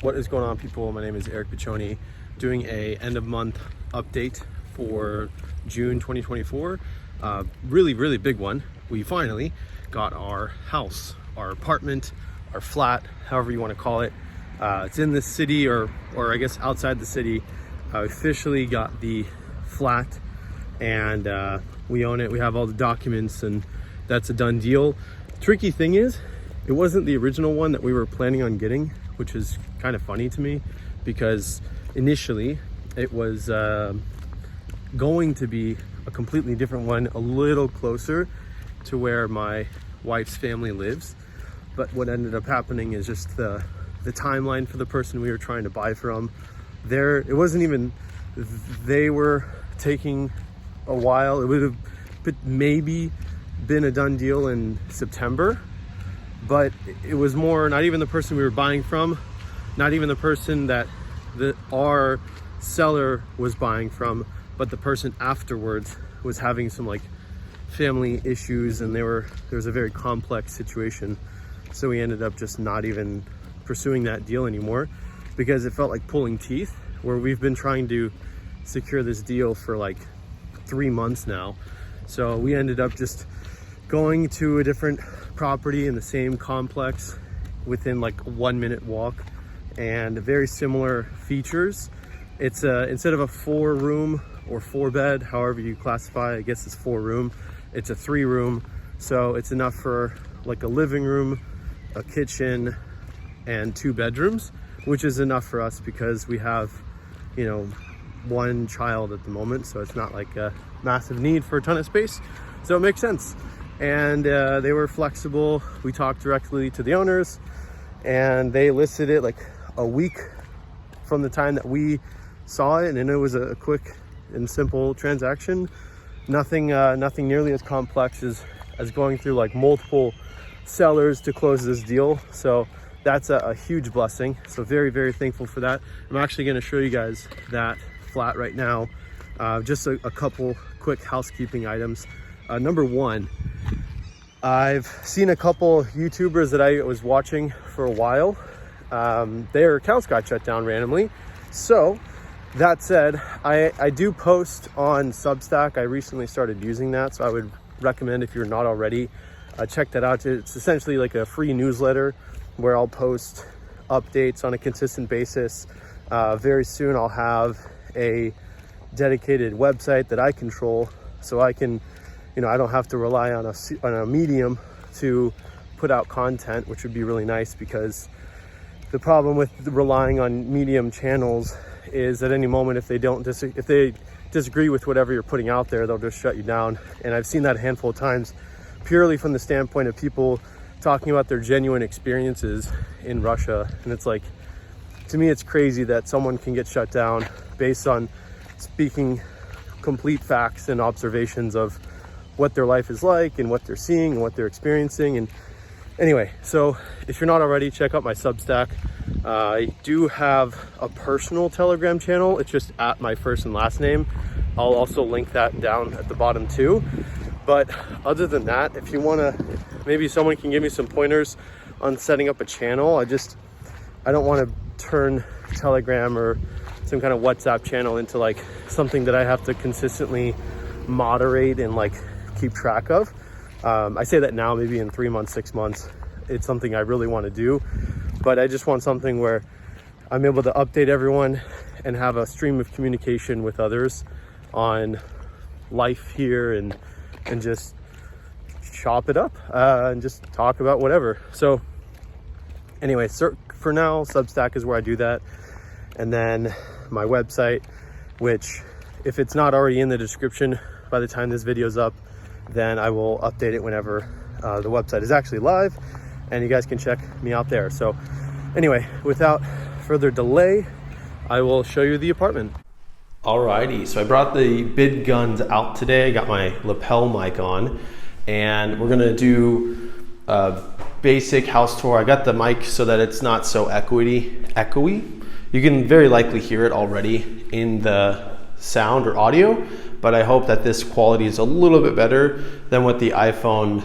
What is going on, people? My name is Eric Piccioni, doing a end of month update for June 2024. Really big one. We finally got our house, our apartment, our flat, however you want to call it. It's in the city, or I guess outside the city. I officially got the flat, and we own it. We have all the documents, and that's a done deal. Tricky thing is, it wasn't the original one that we were planning on getting, which is kind of funny to me, because initially it was going to be a completely different one, a little closer to where my wife's family lives. But what ended up happening is just the timeline for the person we were trying to buy from. It wasn't even, they were taking a while. It would have maybe been a done deal in September, but it was more, not even the person we were buying from, not even the person that our seller was buying from, but the person afterwards was having some like family issues, and there was a very complex situation. So we ended up just not even pursuing that deal anymore, because it felt like pulling teeth, where we've been trying to secure this deal for like 3 months now. So we ended up just going to a different property in the same complex within like a 1-minute walk, and very similar features. It's instead of a 4-room or 4-bed, however you classify, I guess it's 4-room, it's a 3-room. So it's enough for like a living room, a kitchen, and 2 bedrooms, which is enough for us because we have, 1 child at the moment. So it's not like a massive need for a ton of space. So it makes sense. And they were flexible. We talked directly to the owners, and they listed it like a week from the time that we saw it, and it was a quick and simple transaction. Nothing nearly as complex as going through like multiple sellers to close this deal. So that's a huge blessing. So very thankful for that. I'm actually going to show you guys that flat right now. Just a couple quick housekeeping items. Number one, I've seen a couple YouTubers that I was watching for a while. Their accounts got shut down randomly. So that said, I do post on Substack. I recently started using that, so I would recommend, if you're not already, check that out. It's essentially like a free newsletter where I'll post updates on a consistent basis. Very soon I'll have a dedicated website that I control, so I can, I don't have to rely on a medium to put out content, which would be really nice, because the problem with relying on medium channels is at any moment, if they disagree with whatever you're putting out there, they'll just shut you down. And I've seen that a handful of times, purely from the standpoint of people talking about their genuine experiences in Russia. And it's like, to me, it's crazy that someone can get shut down based on speaking complete facts and observations of what their life is like and what they're seeing and what they're experiencing. And anyway, so if you're not already, check out my Substack. I do have a personal Telegram channel. It's just at my first and last name. I'll also link that down at the bottom too. But other than that, if you want to, maybe someone can give me some pointers on setting up a channel. I don't want to turn Telegram or some kind of WhatsApp channel into like something that I have to consistently moderate and like keep track of. I say that now, maybe in 3 months, 6 months, it's something I really want to do, but I just want something where I'm able to update everyone and have a stream of communication with others on life here, and just chop it up and just talk about whatever. So anyway, for now, Substack is where I do that. And then my website, which, if it's not already in the description by the time this video's up, then I will update it whenever the website is actually live, and you guys can check me out there. So anyway, without further delay, I will show you the apartment. Alrighty, so I brought the big guns out today. I got my lapel mic on, and we're gonna do a basic house tour. I got the mic so that it's not so echoey. You can very likely hear it already in the sound or audio, but I hope that this quality is a little bit better than what the iPhone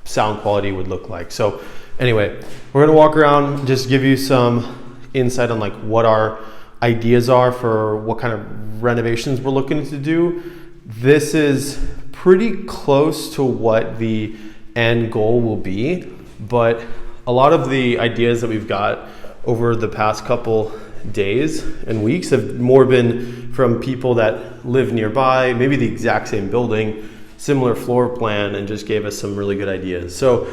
sound quality would look like. So anyway, we're gonna walk around, just give you some insight on like what our ideas are for what kind of renovations we're looking to do, this is pretty close to what the end goal will be. But a lot of the ideas that we've got over the past couple days and weeks have more been from people that live nearby, maybe the exact same building, similar floor plan, and just gave us some really good ideas. So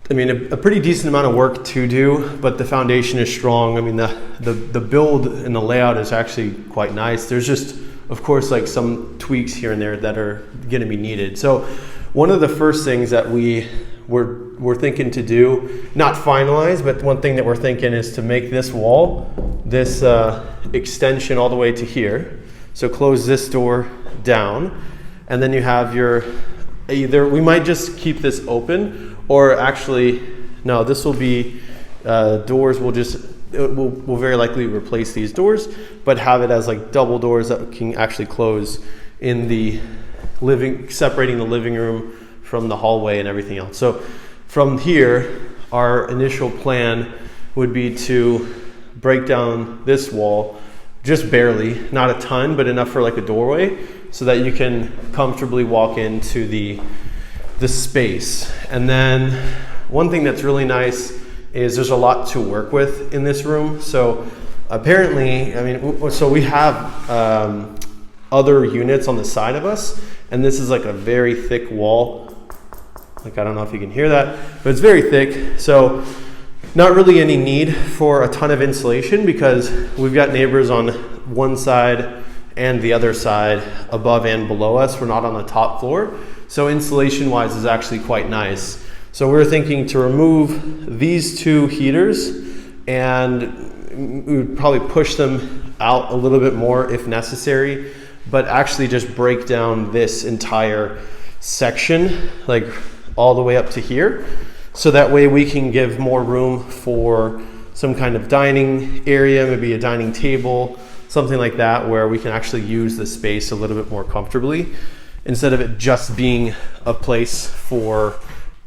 I mean, a pretty decent amount of work to do, but the foundation is strong. I mean, the build and the layout is actually quite nice. There's just, of course, like some tweaks here and there that are going to be needed. So one of the first things that we're thinking to do, not finalized, but one thing that we're thinking is to make this wall, this extension all the way to here. So close this door down, and then you have your, either we might just keep this open, or actually, no, this will be doors. We'll very likely replace these doors, but have it as like double doors that can actually close in the separating the living room from the hallway and everything else. So from here, our initial plan would be to break down this wall, just barely, not a ton, but enough for like a doorway, so that you can comfortably walk into the space. And then one thing that's really nice is there's a lot to work with in this room. So apparently, I mean, so we have other units on the side of us, and this is like a very thick wall. Like, I don't know if you can hear that, but it's very thick. So not really any need for a ton of insulation, because we've got neighbors on one side and the other side, above and below us. We're not on the top floor. So insulation wise is actually quite nice. So we're thinking to remove these two heaters, and we would probably push them out a little bit more if necessary, but actually just break down this entire section, like all the way up to here. So that way we can give more room for some kind of dining area, maybe a dining table, something like that, where we can actually use the space a little bit more comfortably, instead of it just being a place for,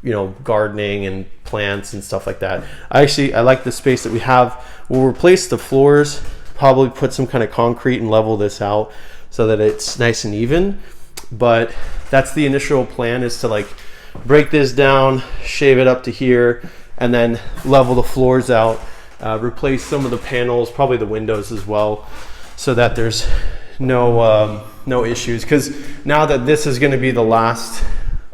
you know, gardening and plants and stuff like that. I like the space that we have. We'll replace the floors, probably put some kind of concrete and level this out so that it's nice and even. But that's the initial plan, is to like break this down, shave it up to here, and then level the floors out, replace some of the panels, probably the windows as well, so that there's no issues. Because now that this is going to be the last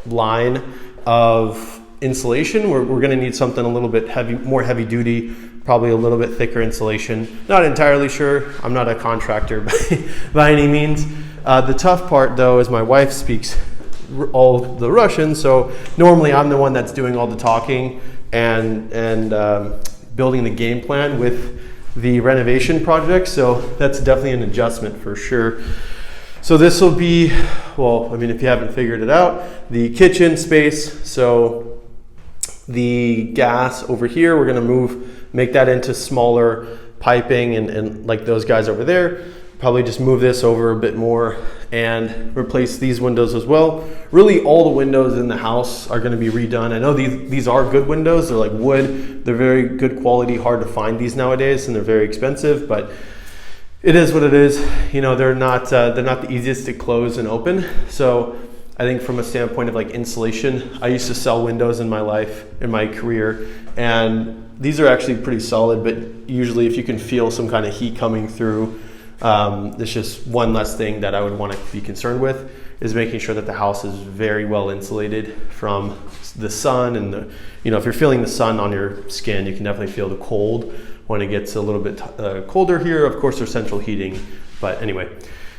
line of insulation, we're going to need something a little bit more heavy duty, probably a little bit thicker insulation. Not entirely sure. I'm not a contractor by any means. The tough part though is my wife speaks all the Russian, so normally I'm the one that's doing all the talking and building the game plan with the renovation project. So that's definitely an adjustment for sure. So this will be, well, I mean, if you haven't figured it out, the kitchen space. So the gas over here, we're gonna make that into smaller piping, and like those guys over there, probably just move this over a bit more and replace these windows as well. Really, all the windows in the house are gonna be redone. I know these are good windows. They're like wood. They're very good quality, hard to find these nowadays, and they're very expensive, but it is what it is. You know, they're not the easiest to close and open. So I think from a standpoint of like insulation, I used to sell windows in my life, in my career, and these are actually pretty solid, but usually if you can feel some kind of heat coming through, it's just one less thing that I would want to be concerned with, is making sure that the house is very well insulated from the sun. And you know, if you're feeling the sun on your skin, you can definitely feel the cold when it gets a little bit colder here. Of course, there's central heating, but anyway.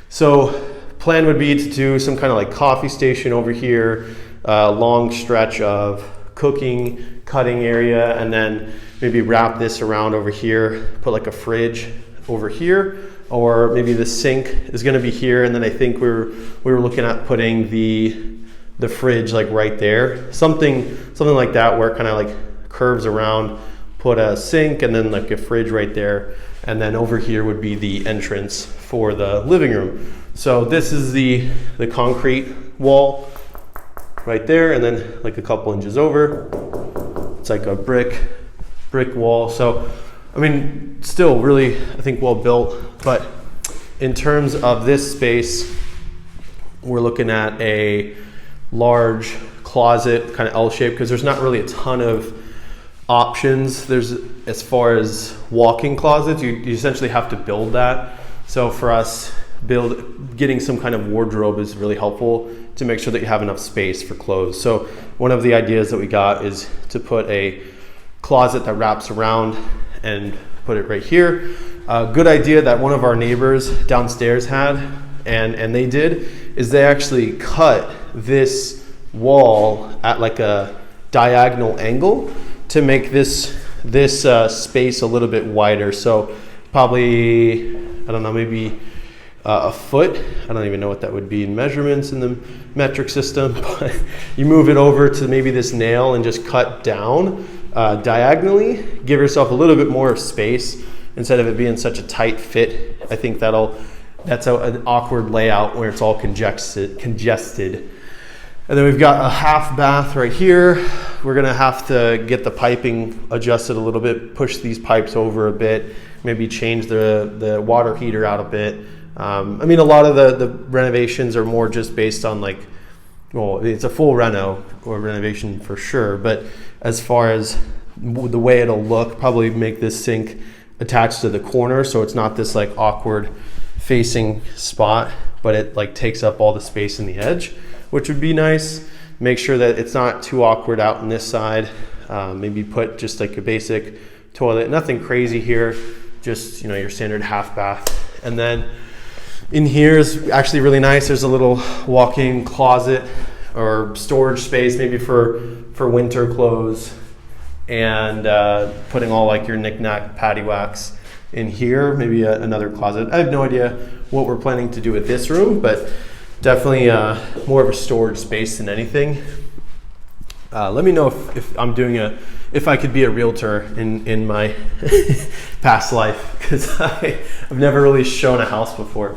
So plan would be to do some kind of like coffee station over here, long stretch of cooking, cutting area, and then maybe wrap this around over here, put like a fridge over here, or maybe the sink is going to be here, and then I think we were looking at putting the fridge like right there, something like that, where it kind of like curves around. Put a sink and then like a fridge right there, and then over here would be the entrance for the living room. So this is the concrete wall right there, and then like a couple inches over, it's like a brick wall. So I mean, still really, I think well built, but in terms of this space, we're looking at a large closet, kind of L-shaped, because there's not really a ton of options. There's, as far as walk-in closets, you essentially have to build that. So for us, getting some kind of wardrobe is really helpful to make sure that you have enough space for clothes. So one of the ideas that we got is to put a closet that wraps around and put it right here. A good idea that one of our neighbors downstairs had, and they did, is they actually cut this wall at like a diagonal angle to make this space a little bit wider. So probably, I don't know, maybe a foot. I don't even know what that would be in measurements in the metric system, but you move it over to maybe this nail and just cut down diagonally, give yourself a little bit more space instead of it being such a tight fit. I think that's an awkward layout where it's all congested. And then we've got a half bath right here. We're gonna have to get the piping adjusted a little bit, push these pipes over a bit, maybe change the water heater out a bit. I mean, a lot of the renovations are more just based on like, well, it's a full reno or renovation for sure, but as far as the way it'll look, probably make this sink attached to the corner so it's not this like awkward facing spot, but it like takes up all the space in the edge, which would be nice. Make sure that it's not too awkward out on this side. Maybe put just like a basic toilet, nothing crazy here, just, you know, your standard half bath. And then in here is actually really nice. There's a little walk-in closet or storage space, maybe for winter clothes, and putting all like your knick-knack paddywhacks in here, maybe another closet. I have no idea what we're planning to do with this room, but definitely more of a storage space than anything. Let me know if I'm doing if I could be a realtor in my past life, because I've never really shown a house before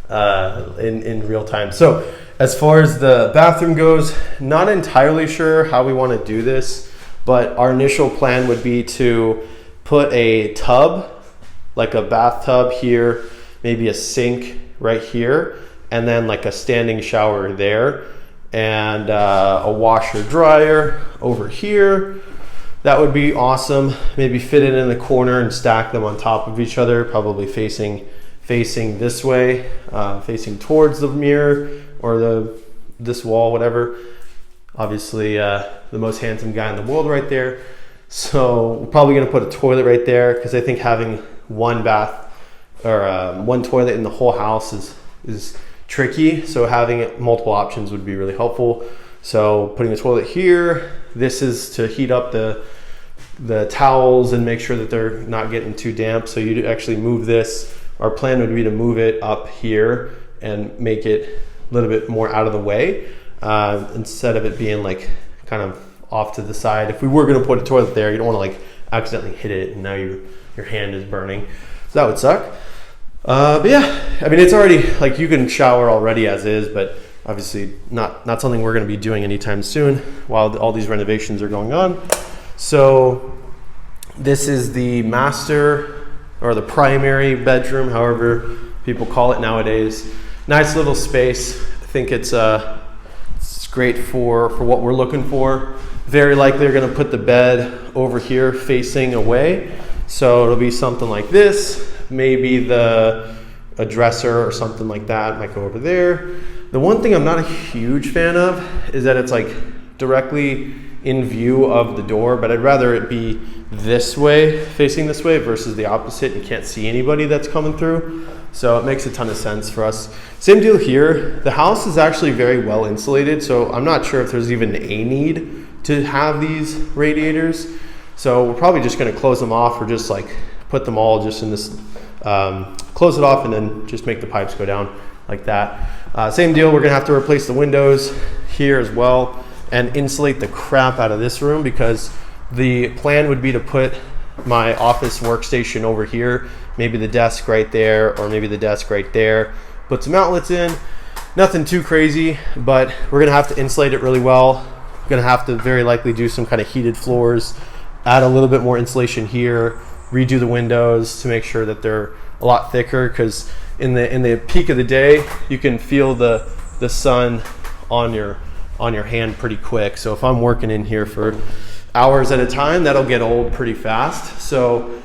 in real time. So as far as the bathroom goes, not entirely sure how we want to do this, but our initial plan would be to put a tub, like a bathtub here, maybe a sink right here, and then like a standing shower there, and a washer dryer over here. That would be awesome. Maybe fit it in the corner and stack them on top of each other, probably facing this way, facing towards the mirror or this wall, whatever. Obviously the most handsome guy in the world right there. So we're probably gonna put a toilet right there, because I think having one bath or one toilet in the whole house is tricky. So having multiple options would be really helpful. So putting a toilet here, this is to heat up the towels and make sure that they're not getting too damp. So you actually move this. Our plan would be to move it up here and make it a little bit more out of the way, instead of it being like kind of off to the side. If we were going to put a toilet there, you don't want to like accidentally hit it and now your hand is burning. So that would suck. But yeah, I mean, it's already like you can shower already as is, but obviously not something we're going to be doing anytime soon while all these renovations are going on. So this is the master or the primary bedroom, however people call it nowadays. Nice little space. I think it's great for what we're looking for. Very likely they're going to put the bed over here facing away. So it'll be something like this. Maybe a dresser or something like that might go over there. The one thing I'm not a huge fan of is that it's like directly in view of the door, but I'd rather it be this way, facing this way, versus the opposite. You can't see anybody that's coming through. So it makes a ton of sense for us. Same deal here. The house is actually very well insulated, so I'm not sure if there's even a need to have these radiators. So we're probably just going to close them off, or just like put them all just in this, close it off and then just make the pipes go down like that. Same deal, we're going to have to replace the windows here as well and insulate the crap out of this room, because the plan would be to put my office workstation over here, maybe the desk right there, or maybe the desk right there, put some outlets in. Nothing too crazy, but we're gonna have to insulate it really well. We're gonna have to very likely do some kind of heated floors, add a little bit more insulation here, redo the windows to make sure that they're a lot thicker, because in the peak of the day you can feel the sun on your hand pretty quick. So if I'm working in here for hours at a time, that'll get old pretty fast. So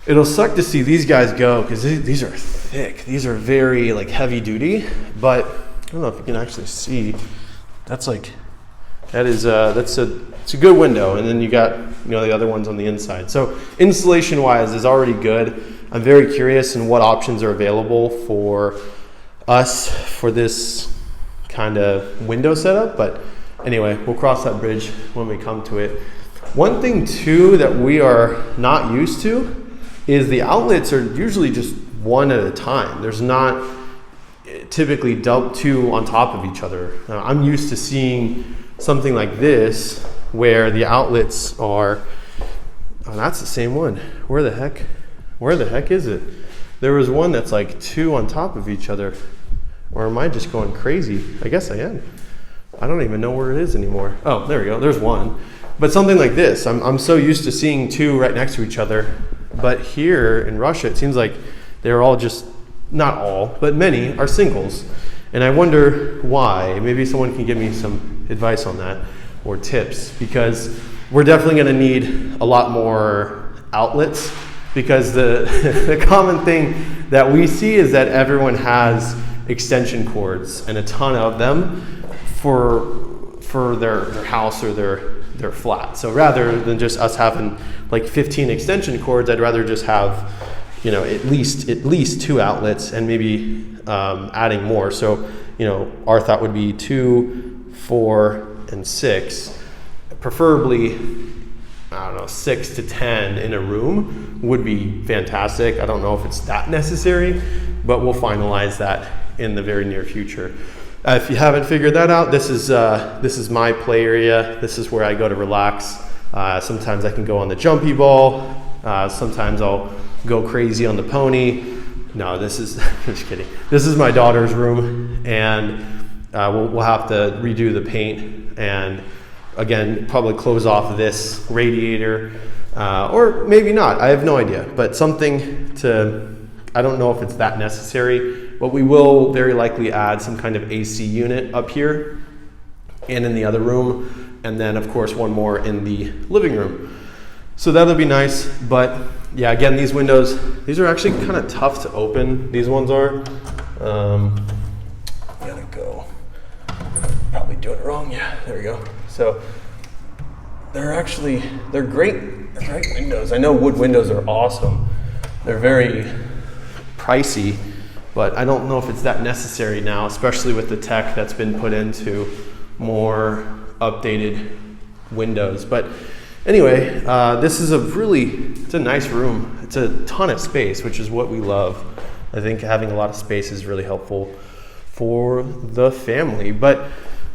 it'll suck to see these guys go, because these are thick. These are very like heavy duty, but I don't know if you can actually see. That's a good window, and then you got the other ones on the inside. So insulation wise is already good. I'm very curious in what options are available for us for this kind of window setup, but anyway, we'll cross that bridge when we come to it. One thing too that we are not used to is the outlets are usually just one at a time. There's not typically two on top of each other. I'm used to seeing something like this where the outlets are, oh, that's the same one. Where the heck is it? There was one that's like two on top of each other. Or am I just going crazy? I guess I am. I don't even know where it is anymore. Oh, there we go. There's one. But something like this, I'm so used to seeing two right next to each other. But here in Russia, it seems like they're all just, not all, but many are singles. And I wonder why. Maybe someone can give me some advice on that or tips, because we're definitely going to need a lot more outlets, because the common thing that we see is that everyone has extension cords, and a ton of them for their house or their flat. So rather than just us having like 15 extension cords, I'd rather just have at least two outlets, and maybe adding more. So our thought would be 2, 4, and 6, preferably 6 to 10 in a room would be fantastic. I don't know if it's that necessary, but we'll finalize that in the very near future. If you haven't figured that out, this is my play area. This is where I go to relax. Sometimes I can go on the jumpy ball. Sometimes I'll go crazy on the pony. No, this is just kidding. This is my daughter's room, and we'll have to redo the paint, and again probably close off this radiator, or maybe not. I have no idea, but something to. I don't know if it's that necessary, but we will very likely add some kind of AC unit up here and in the other room, and then of course one more in the living room. So that'll be nice. But yeah, again, these windows, these are actually kind of tough to open. These ones are. Gotta go. Probably doing it wrong. Yeah, there we go. So they're great windows. I know wood windows are awesome. They're very pricey, but I don't know if it's that necessary now, especially with the tech that's been put into more updated windows. But anyway, this is it's a nice room. It's a ton of space, which is what we love. I think having a lot of space is really helpful for the family. But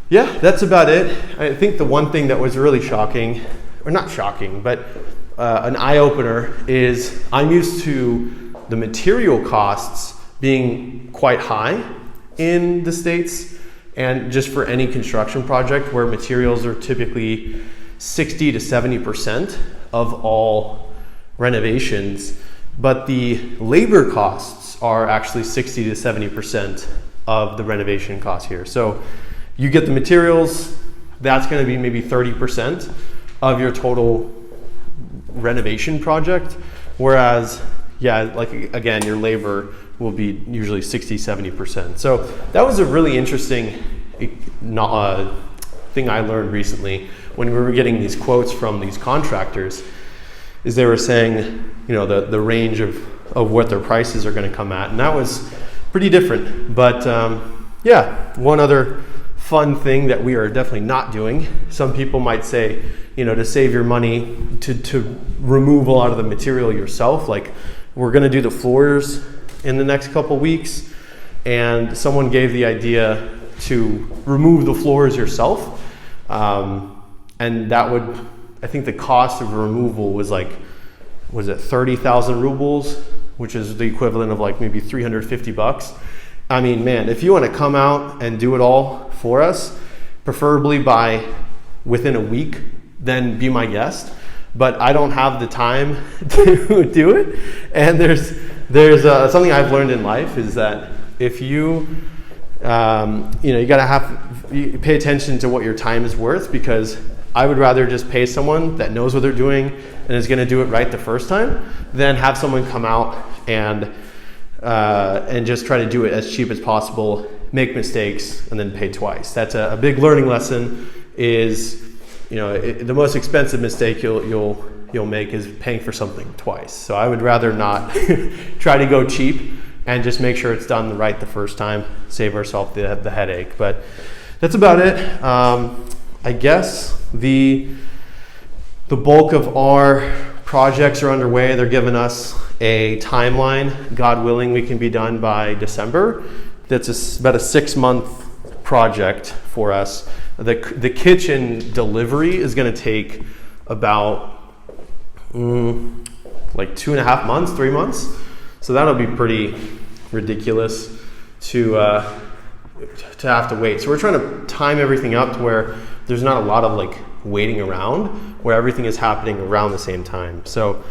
yeah, that's about it. I think the one thing that was really shocking, or not shocking, but an eye-opener is I'm used to the material costs being quite high in the States, and just for any construction project where materials are typically 60 to 70% of all renovations, but the labor costs are actually 60 to 70% of the renovation cost here. So you get the materials, that's going to be maybe 30% of your total renovation project, whereas again, your labor will be usually 60, 70%. So that was a really interesting thing I learned recently when we were getting these quotes from these contractors, is they were saying, the range of what their prices are going to come at. And that was pretty different. But one other fun thing that we are definitely not doing. Some people might say, to save your money, to remove a lot of the material yourself. Like, we're going to do the floors in the next couple weeks, and someone gave the idea to remove the floors yourself, and that would, I think the cost of removal was 30,000 rubles, which is the equivalent of like maybe $350. I mean, man, if you want to come out and do it all for us, preferably by within a week, then be my guest. but I don't have the time to do it. And there's something I've learned in life is that if you you gotta you pay attention to what your time is worth, because I would rather just pay someone that knows what they're doing and is going to do it right the first time than have someone come out and just try to do it as cheap as possible, make mistakes, and then pay twice. That's a big learning lesson. Is the most expensive mistake you'll make is paying for something twice. So I would rather not try to go cheap and just make sure it's done right the first time, save ourselves the headache. But that's about it. I guess the bulk of our projects are underway. They're giving us a timeline. God willing, we can be done by December. That's about a 6-month project for us. The kitchen delivery is going to take about like 2.5 months, 3 months. So that'll be pretty ridiculous to have to wait. So we're trying to time everything up to where there's not a lot of like waiting around, where everything is happening around the same time. So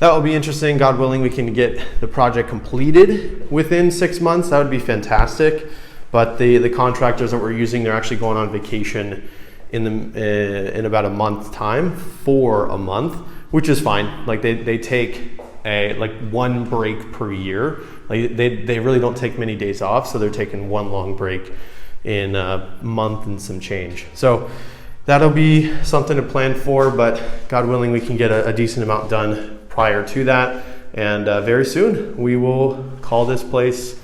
that will be interesting. God willing, we can get the project completed within 6 months. That would be fantastic. But the contractors that we're using, they're actually going on vacation in about a month's time, for a month, which is fine. Like they take one break per year. Like they really don't take many days off, so they're taking one long break in a month and some change. So that'll be something to plan for, but God willing, we can get a decent amount done prior to that. And very soon we will call this place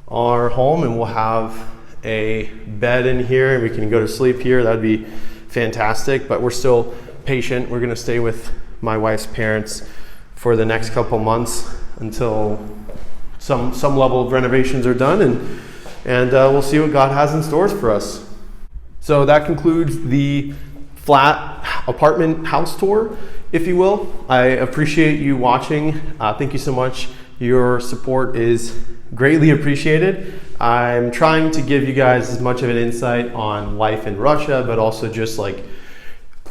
our home, and we'll have a bed in here and we can go to sleep here. That'd be fantastic. But we're still patient. We're going to stay with my wife's parents for the next couple months until some level of renovations are done, and we'll see what God has in stores for us. So that concludes the flat apartment house tour, if you will. I appreciate you watching. Thank you so much. Your support is greatly appreciated. I'm trying to give you guys as much of an insight on life in Russia, but also just like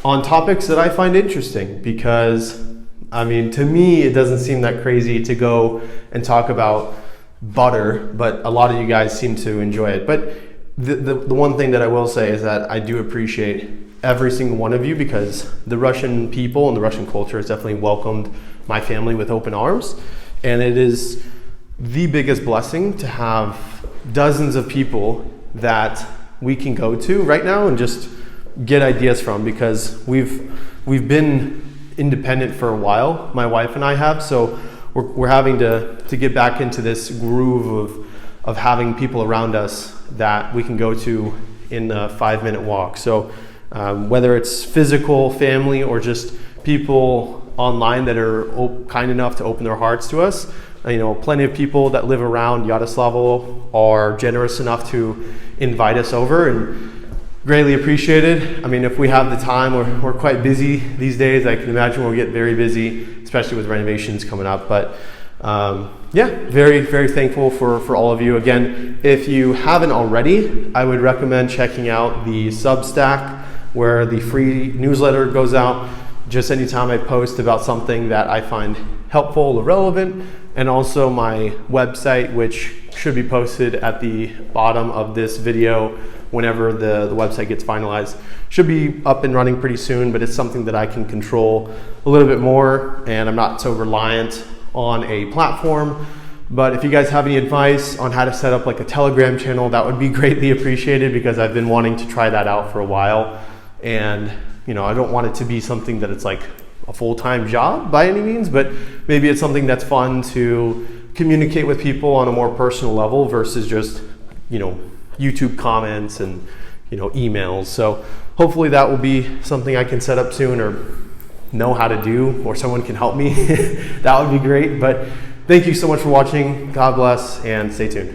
on topics that I find interesting, because to me, it doesn't seem that crazy to go and talk about butter, but a lot of you guys seem to enjoy it. But the one thing that I will say is that I do appreciate every single one of you, because the Russian people and the Russian culture has definitely welcomed my family with open arms. And it is the biggest blessing to have dozens of people that we can go to right now and just get ideas from, because we've been independent for a while, my wife and I have, so we're having to get back into this groove of having people around us that we can go to in a 5-minute walk. So whether it's physical family or just people online that are kind enough to open their hearts to us, plenty of people that live around Yaroslavl are generous enough to invite us over, and greatly appreciated. If we have the time, we're quite busy these days. I can imagine we'll get very busy, especially with renovations coming up. But very, very thankful for all of you. Again, if you haven't already, I would recommend checking out the Substack, where the free newsletter goes out just anytime I post about something that I find helpful or relevant, and also my website, which should be posted at the bottom of this video whenever the website gets finalized. Should be up and running pretty soon, but it's something that I can control a little bit more, and I'm not so reliant on a platform. But if you guys have any advice on how to set up like a Telegram channel, that would be greatly appreciated, because I've been wanting to try that out for a while. And I don't want it to be something that it's like a full-time job by any means, but maybe it's something that's fun to communicate with people on a more personal level versus just, YouTube comments and, emails. So hopefully that will be something I can set up soon, or know how to do, or someone can help me. That would be great. But thank you so much for watching. God bless, and stay tuned.